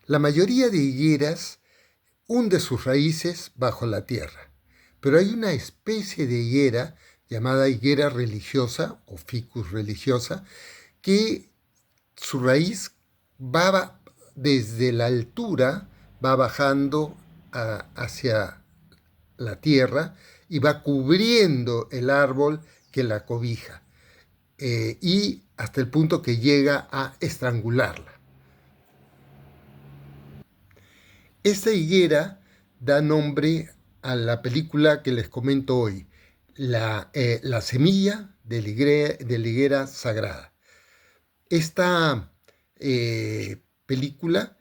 La mayoría de higueras hunde sus raíces bajo la tierra, pero hay una especie de higuera llamada higuera religiosa o ficus religiosa que su raíz va desde la altura, va bajando hacia la tierra y va cubriendo el árbol que la cobija, y hasta el punto que llega a estrangularla. Esta higuera da nombre a la película que les comento hoy, La semilla de la higuera sagrada. Esta película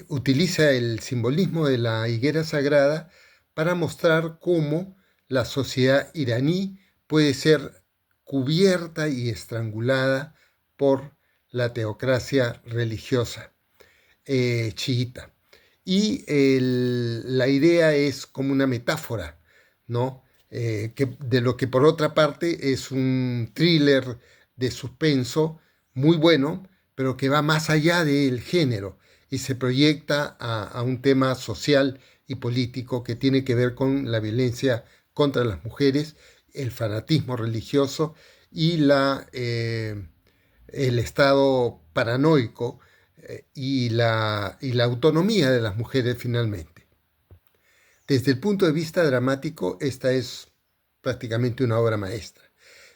utiliza el simbolismo de la higuera sagrada para mostrar cómo la sociedad iraní puede ser cubierta y estrangulada por la teocracia religiosa chiita. Y la idea es como una metáfora, ¿no? De lo que por otra parte es un thriller de suspenso muy bueno, pero que va más allá del género y se proyecta a un tema social y político que tiene que ver con la violencia contra las mujeres, el fanatismo religioso y el estado paranoico y la autonomía de las mujeres finalmente. Desde el punto de vista dramático, esta es prácticamente una obra maestra.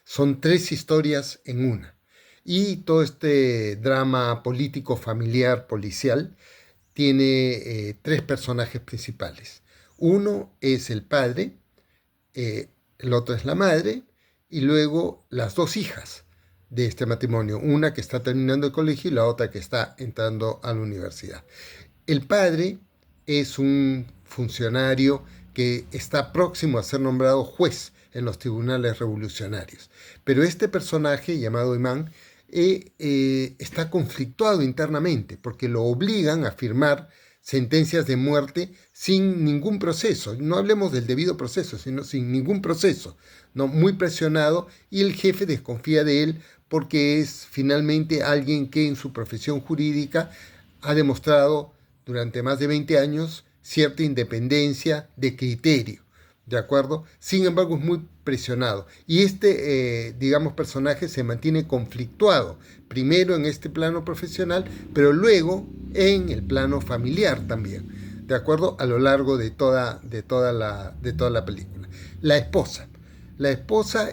Son tres historias en una. Y todo este drama político, familiar, policial, tiene tres personajes principales. Uno es el padre, el otro es la madre, y luego las dos hijas de este matrimonio, una que está terminando el colegio y la otra que está entrando a la universidad. El padre es un funcionario que está próximo a ser nombrado juez en los tribunales revolucionarios, pero este personaje llamado Imán está conflictuado internamente porque lo obligan a firmar sentencias de muerte sin ningún proceso. No hablemos del debido proceso, sino sin ningún proceso, ¿no? Muy presionado, y el jefe desconfía de él porque es finalmente alguien que en su profesión jurídica ha demostrado durante más de 20 años cierta independencia de criterio, ¿de acuerdo? Sin embargo, es muy presionado. Y digamos, personaje se mantiene conflictuado, primero en este plano profesional, pero luego en el plano familiar también, ¿de acuerdo? A lo largo de toda la película. La esposa. La esposa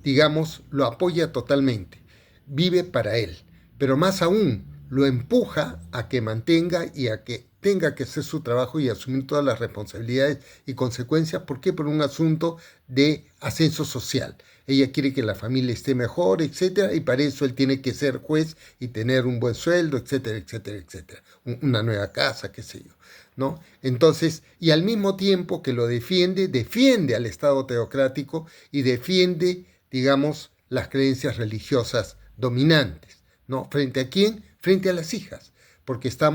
digamos, lo apoya totalmente, vive para él, pero más aún lo empuja a que mantenga y a que tenga que hacer su trabajo y asumir todas las responsabilidades y consecuencias. ¿Por qué? Por un asunto de ascenso social. Ella quiere que la familia esté mejor, etcétera, y para eso él tiene que ser juez y tener un buen sueldo, etcétera, etcétera, etcétera. Una nueva casa, qué sé yo, ¿no? Entonces, y al mismo tiempo que lo defiende al Estado teocrático y defiende, digamos, las creencias religiosas dominantes, ¿no? ¿Frente a quién? Frente a las hijas, porque esta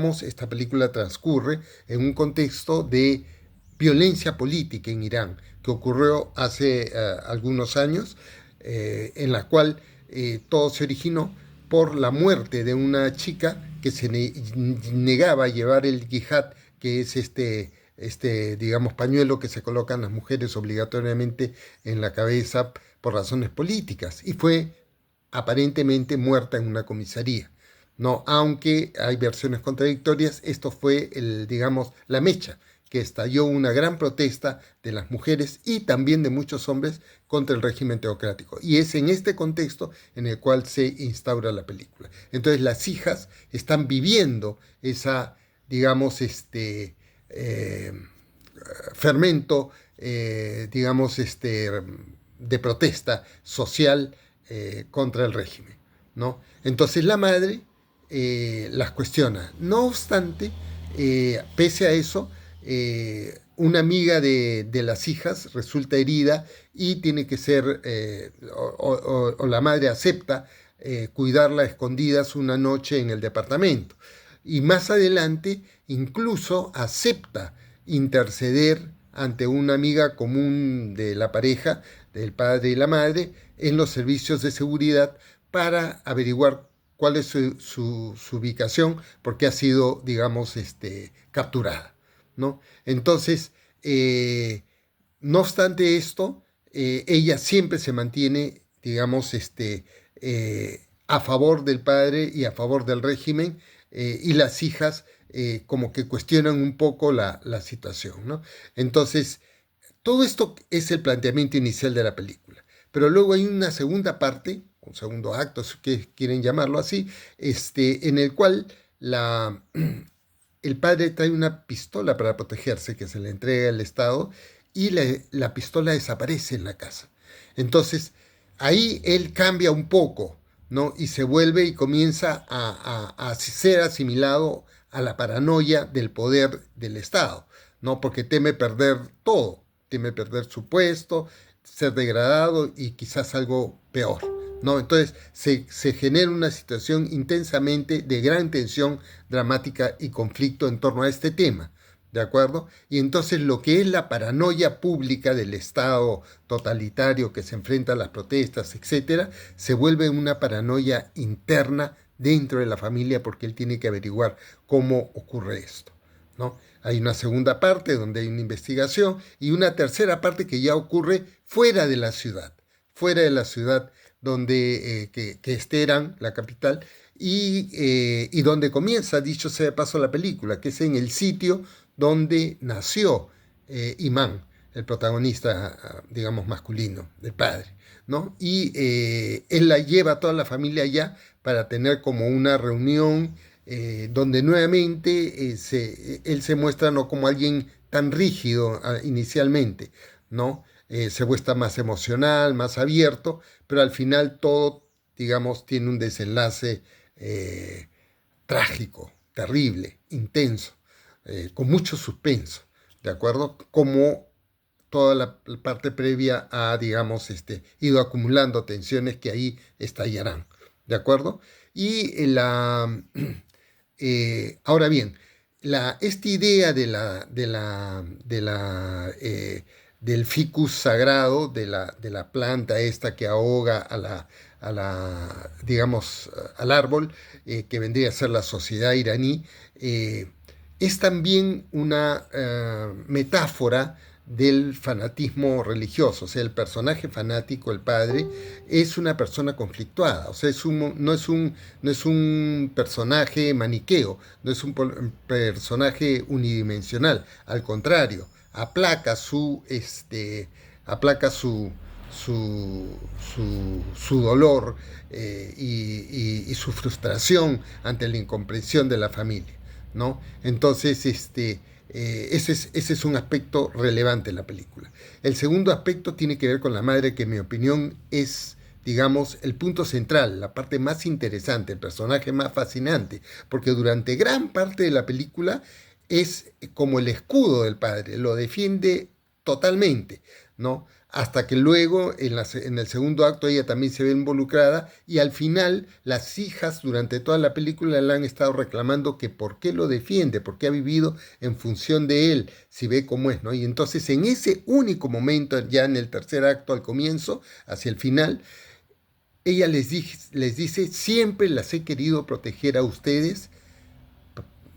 película transcurre en un contexto de violencia política en Irán, que ocurrió hace algunos años, en la cual todo se originó por la muerte de una chica que se negaba a llevar el yihad, que es digamos, pañuelo que se colocan las mujeres obligatoriamente en la cabeza por razones políticas, y fue aparentemente muerta en una comisaría. No, aunque hay versiones contradictorias, esto fue digamos, la mecha que estalló una gran protesta de las mujeres y también de muchos hombres contra el régimen teocrático. Y es en este contexto en el cual se instaura la película. Entonces las hijas están viviendo digamos, fermento, digamos, de protesta social contra el régimen, ¿no? Entonces la madre las cuestiona. No obstante, pese a eso, una amiga de las hijas resulta herida y tiene que ser, o la madre acepta cuidarla a escondidas una noche en el departamento. Y más adelante incluso acepta interceder ante una amiga común de la pareja, del padre y la madre, en los servicios de seguridad para averiguar cuál es su ubicación, porque ha sido, digamos, capturada, ¿no? Entonces, no obstante esto, ella siempre se mantiene, digamos, a favor del padre y a favor del régimen, y las hijas como que cuestionan un poco la situación, ¿no? Entonces, todo esto es el planteamiento inicial de la película. Pero luego hay una segunda parte, un segundo acto, si quieren llamarlo así, en el cual el padre trae una pistola para protegerse que se le entrega al Estado y la pistola desaparece en la casa. Entonces, ahí él cambia un poco, ¿no? Y se vuelve y comienza a ser asimilado a la paranoia del poder del Estado, ¿no? Porque teme perder todo, teme perder su puesto, ser degradado y quizás algo peor, ¿no? Entonces se genera una situación intensamente de gran tensión dramática y conflicto en torno a este tema, ¿de acuerdo? Y entonces lo que es la paranoia pública del Estado totalitario que se enfrenta a las protestas, etcétera, se vuelve una paranoia interna dentro de la familia porque él tiene que averiguar cómo ocurre esto, ¿no? Hay una segunda parte donde hay una investigación y una tercera parte que ya ocurre fuera de la ciudad donde que es Teherán, la capital, y donde comienza, dicho sea de paso, la película, que es en el sitio donde nació Imán, el protagonista, digamos, masculino, del padre, ¿no? Y él la lleva a toda la familia allá para tener como una reunión donde nuevamente él se muestra no como alguien tan rígido inicialmente, ¿no? Se muestra más emocional, más abierto, pero al final todo, digamos, tiene un desenlace trágico, terrible, intenso, con mucho suspenso, ¿de acuerdo? Como toda la parte previa ha, digamos, ido acumulando tensiones que ahí estallarán, ¿de acuerdo? Y ahora bien, esta idea del ficus sagrado, de la planta esta que ahoga digamos, al árbol, que vendría a ser la sociedad iraní, es también una metáfora del fanatismo religioso. O sea, el personaje fanático, el padre, es una persona conflictuada. O sea, no es un personaje maniqueo, no es un personaje unidimensional. Al contrario, aplaca su dolor y su frustración ante la incomprensión de la familia, ¿no? Entonces, ese es un aspecto relevante en la película. El segundo aspecto tiene que ver con la madre, que en mi opinión es, digamos, el punto central, la parte más interesante, el personaje más fascinante, porque durante gran parte de la película es como el escudo del padre, lo defiende totalmente, ¿no? Hasta que luego en el segundo acto ella también se ve involucrada y al final las hijas durante toda la película le han estado reclamando que por qué lo defiende, por qué ha vivido en función de él, si ve cómo es, ¿no? Y entonces en ese único momento, ya en el tercer acto al comienzo, hacia el final, ella les dice, siempre las he querido proteger a ustedes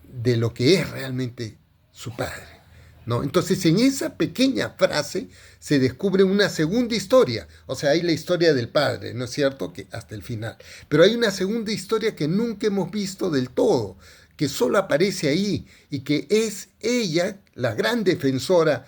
de lo que es realmente su padre, ¿no? Entonces, en esa pequeña frase se descubre una segunda historia. O sea, hay la historia del padre, ¿no es cierto? Que hasta el final. Pero hay una segunda historia que nunca hemos visto del todo, que solo aparece ahí y que es ella la gran defensora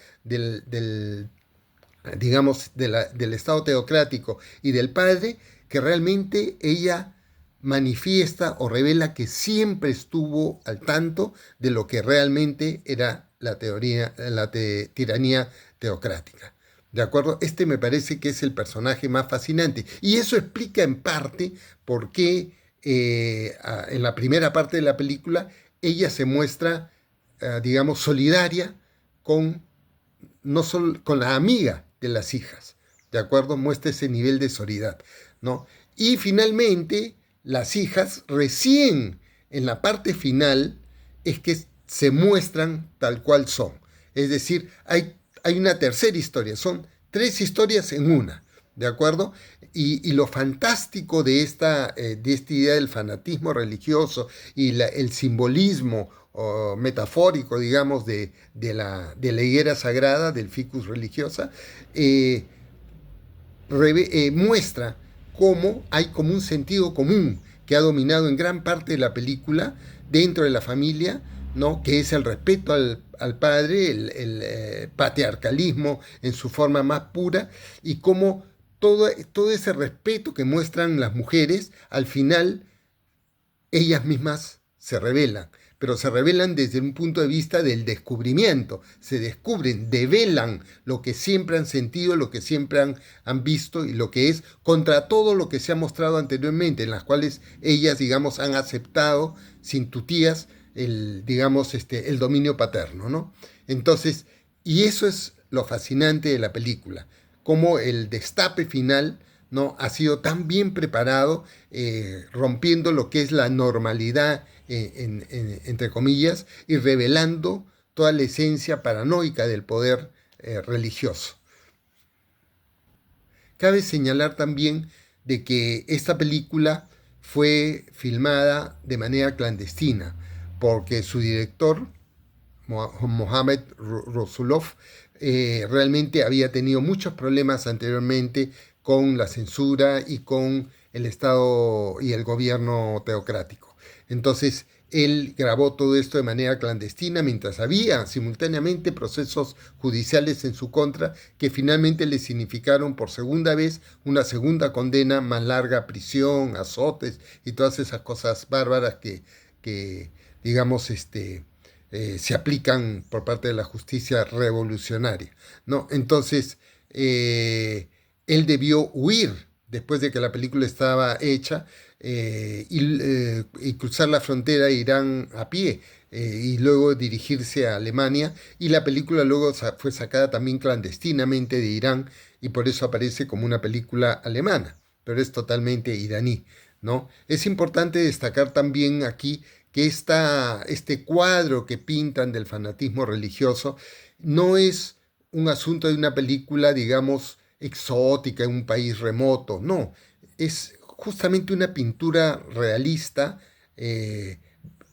digamos, del Estado teocrático y del padre, que realmente ella manifiesta o revela que siempre estuvo al tanto de lo que realmente era la tiranía teocrática. ¿De acuerdo? Este me parece que es el personaje más fascinante. Y eso explica en parte por qué en la primera parte de la película ella se muestra, digamos, solidaria con, no solo con la amiga de las hijas. ¿De acuerdo? Muestra ese nivel de solidaridad, ¿no? Y finalmente, las hijas recién en la parte final es que se muestran tal cual son. Es decir, hay una tercera historia, son tres historias en una, ¿de acuerdo? Y lo fantástico de esta idea del fanatismo religioso y el simbolismo metafórico, digamos, de la higuera sagrada, del ficus religiosa, eh, muestra cómo hay como un sentido común que ha dominado en gran parte de la película dentro de la familia, ¿no? Que es el respeto al padre, el patriarcalismo en su forma más pura, y cómo todo ese respeto que muestran las mujeres, al final ellas mismas se revelan, pero se revelan desde un punto de vista del descubrimiento, se descubren, develan lo que siempre han sentido, lo que siempre han visto y lo que es contra todo lo que se ha mostrado anteriormente, en las cuales ellas, digamos, han aceptado sin tutías digamos, el dominio paterno, ¿no? Entonces, y eso es lo fascinante de la película, cómo el destape final, ¿no? Ha sido tan bien preparado, rompiendo lo que es la normalidad, entre comillas, y revelando toda la esencia paranoica del poder religioso. Cabe señalar también de que esta película fue filmada de manera clandestina, porque su director, Mohamed Rasulov, realmente había tenido muchos problemas anteriormente con la censura y con el Estado y el gobierno teocrático. Entonces, él grabó todo esto de manera clandestina mientras había simultáneamente procesos judiciales en su contra que finalmente le significaron por segunda vez una segunda condena más larga, prisión, azotes y todas esas cosas bárbaras que digamos, se aplican por parte de la justicia revolucionaria, ¿no? Entonces, él debió huir después de que la película estaba hecha, y cruzar la frontera a Irán a pie, y luego dirigirse a Alemania, y la película luego fue sacada también clandestinamente de Irán y por eso aparece como una película alemana, pero es totalmente iraní, ¿no? Es importante destacar también aquí que este cuadro que pintan del fanatismo religioso no es un asunto de una película, digamos, exótica en un país remoto, no, es justamente una pintura realista,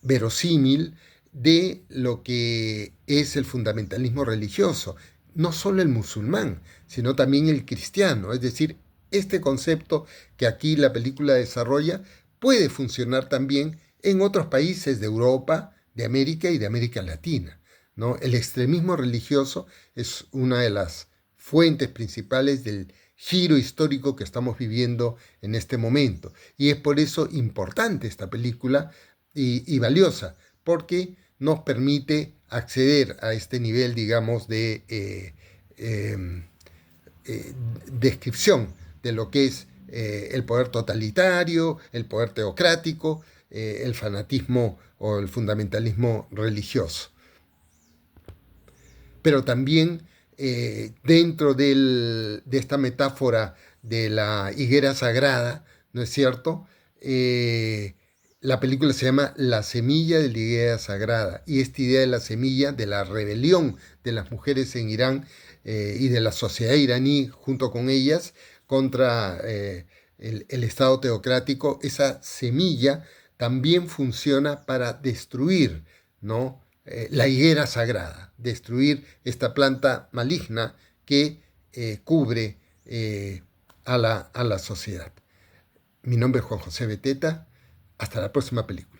verosímil, de lo que es el fundamentalismo religioso, no solo el musulmán, sino también el cristiano, es decir, este concepto que aquí la película desarrolla puede funcionar también en otros países de Europa, de América y de América Latina, ¿no? El extremismo religioso es una de las fuentes principales del giro histórico que estamos viviendo en este momento. Y es por eso importante esta película y valiosa, porque nos permite acceder a este nivel, digamos, de descripción de lo que es el poder totalitario, el poder teocrático, el fanatismo o el fundamentalismo religioso. Pero también dentro de esta metáfora de la higuera sagrada, ¿no es cierto? La película se llama La semilla de la higuera sagrada, y esta idea de la semilla, de la rebelión de las mujeres en Irán, y de la sociedad iraní junto con ellas contra el Estado teocrático, esa semilla también funciona para destruir, ¿no? La higuera sagrada, destruir esta planta maligna que cubre a la sociedad. Mi nombre es Juan José Beteta. Hasta la próxima película.